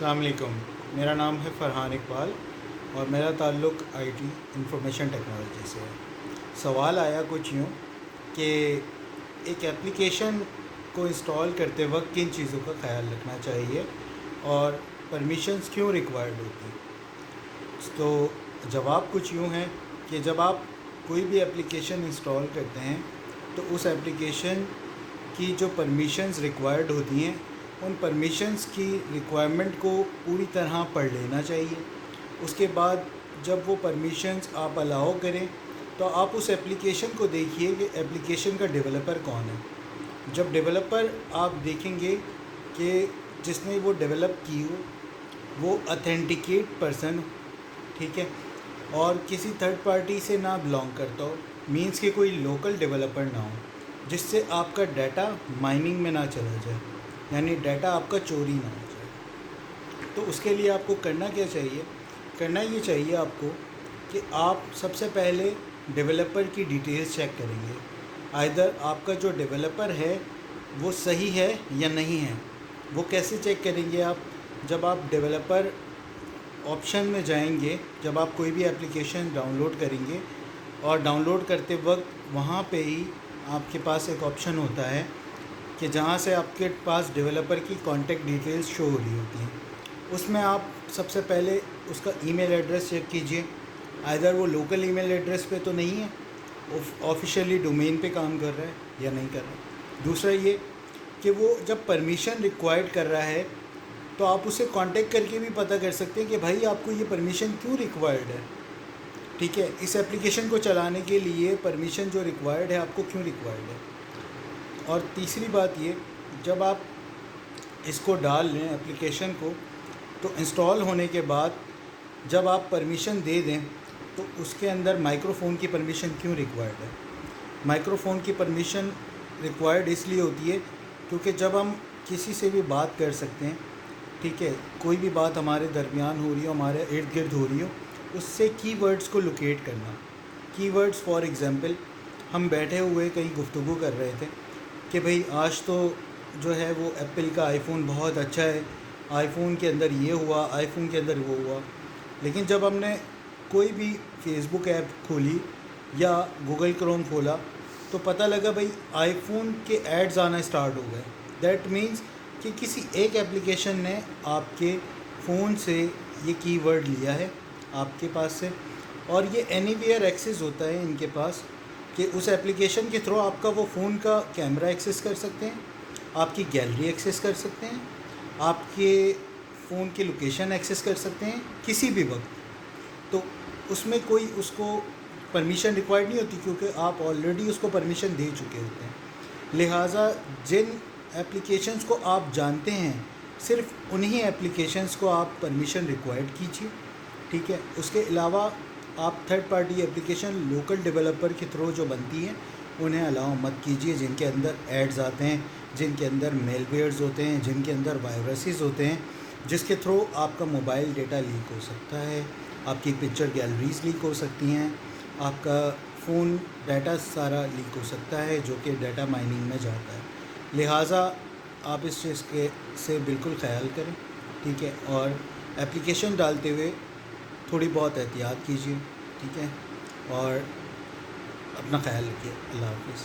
السلام علیکم، میرا نام ہے فرحان اقبال اور میرا تعلق آئی ٹی انفارمیشن ٹیکنالوجی سے ہے۔ سوال آیا کچھ یوں کہ ایک ایپلیکیشن کو انسٹال کرتے وقت کن چیزوں کا خیال رکھنا چاہیے اور پرمیشنز کیوں ریکوائرڈ ہوتی ہیں۔ تو جواب کچھ یوں ہے کہ جب آپ کوئی بھی ایپلیکیشن انسٹال کرتے ہیں تو اس ایپلیکیشن کی جو پرمیشنز ریکوائرڈ ہوتی ہیں ان پرمیشنز کی ریکوائرمنٹ کو پوری طرح پڑھ لینا چاہیے۔ اس کے بعد جب وہ پرمیشنز آپ الاؤ کریں تو آپ اس ایپلیکیشن کو دیکھیے کہ ایپلیکیشن کا ڈیولپر کون ہے۔ جب ڈیولپر آپ دیکھیں گے کہ جس نے وہ ڈیولپ کی ہو وہ اتھینٹیکیٹ پرسن، ٹھیک ہے، اور کسی تھرڈ پارٹی سے نہ بلانگ کرتا ہو، مینس کہ کوئی لوکل ڈیولپر نہ ہو جس سے آپ کا ڈیٹا مائننگ میں نہ چلا جائے، یعنی ڈیٹا آپ کا چوری نہ ہو جائے۔ تو اس کے لیے آپ کو کرنا کیا چاہیے؟ کرنا یہ چاہیے آپ کو کہ آپ سب سے پہلے ڈیولپر کی ڈیٹیلز چیک کریں گے، آئدر آپ کا جو ڈیولپر ہے وہ صحیح ہے یا نہیں ہے۔ وہ کیسے چیک کریں گے آپ؟ جب آپ ڈیولپر آپشن میں جائیں گے، جب آپ کوئی بھی ایپلیکیشن ڈاؤن لوڈ کریں گے اور ڈاؤن لوڈ کرتے وقت وہاں پہ ہی آپ کے پاس ایک آپشن ہوتا ہے کہ جہاں سے آپ کے پاس ڈیولپر کی کانٹیکٹ ڈیٹیلز شو ہو رہی ہوتی ہیں۔ اس میں آپ سب سے پہلے اس کا ای میل ایڈریس چیک کیجئے، آئدر وہ لوکل ای میل ایڈریس پہ تو نہیں ہے، آفیشیلی ڈومین پہ کام کر رہا ہے یا نہیں کر رہا ہے۔ دوسرا یہ کہ وہ جب پرمیشن ریکوائرڈ کر رہا ہے تو آپ اسے کانٹیکٹ کر کے بھی پتہ کر سکتے ہیں کہ بھائی آپ کو یہ پرمیشن کیوں ریکوائرڈ ہے، ٹھیک ہے، اس ایپلیکیشن کو چلانے کے لیے پرمیشن جو ریکوائرڈ ہے آپ کو کیوں ریکوائرڈ ہے۔ اور تیسری بات یہ، جب آپ اس کو ڈال لیں ایپلیکیشن کو، تو انسٹال ہونے کے بعد جب آپ پرمیشن دے دیں تو اس کے اندر مائکرو فون کی پرمیشن کیوں ریکوائرڈ ہے؟ مائکرو فون کی پرمیشن ریکوائرڈ اس لیے ہوتی ہے کیونکہ جب ہم کسی سے بھی بات کر سکتے ہیں، ٹھیک ہے، کوئی بھی بات ہمارے درمیان ہو رہی ہو، ہمارے ارد گرد ہو رہی ہو، اس سے کی ورڈز کو لوکیٹ کرنا۔ کی ورڈز فار ایگزامپل، ہم بیٹھے ہوئے کہیں گفتگو کر رہے تھے کہ بھئی آج تو جو ہے وہ ایپل کا آئی فون بہت اچھا ہے، آئی فون کے اندر یہ ہوا، آئی فون کے اندر وہ ہوا، لیکن جب ہم نے کوئی بھی فیس بک ایپ کھولی یا گوگل کروم کھولا تو پتہ لگا بھئی آئی فون کے ایڈز آنا اسٹارٹ ہو گئے۔ دیٹ مینس کہ کسی ایک ایپلیکیشن نے آپ کے فون سے یہ کی ورڈ لیا ہے آپ کے پاس سے، اور یہ اینی ویئر ایکسیس ہوتا ہے ان کے پاس کہ اس ایپلیکیشن کے تھرو آپ کا وہ فون کا کیمرہ ایکسیس کر سکتے ہیں، آپ کی گیلری ایکسیس کر سکتے ہیں، آپ کے فون کی لوکیشن ایکسیس کر سکتے ہیں کسی بھی وقت۔ تو اس میں کوئی اس کو پرمیشن ریکوائرڈ نہیں ہوتی کیونکہ آپ آلریڈی اس کو پرمیشن دے چکے ہوتے ہیں۔ لہٰذا جن ایپلیکیشنز کو آپ جانتے ہیں صرف انہی ایپلیکیشنز کو آپ پرمیشن ریکوائرڈ کیجیے، ٹھیک ہے۔ اس کے علاوہ آپ third party application local developer کے تھرو جو بنتی ہیں انہیں الاؤ مت کیجیے، جن کے اندر ایڈز آتے ہیں، جن کے اندر میل ویئرز ہوتے ہیں، جن کے اندر وائرسز ہوتے ہیں، جس کے تھرو آپ کا موبائل ڈیٹا لیک ہو سکتا ہے، آپ کی پکچر گیلریز لیک ہو سکتی ہیں، آپ کا فون ڈیٹا سارا لیک ہو سکتا ہے جو کہ ڈیٹا مائننگ میں جاتا ہے۔ لہٰذا آپ اس چیز کے سے بالکل خیال کریں، ٹھیک ہے، اور ایپلیکیشن ڈالتے ہوئے تھوڑی بہت احتیاط کیجیے، ٹھیک ہے، اور اپنا خیال رکھیے۔ اللہ حافظ۔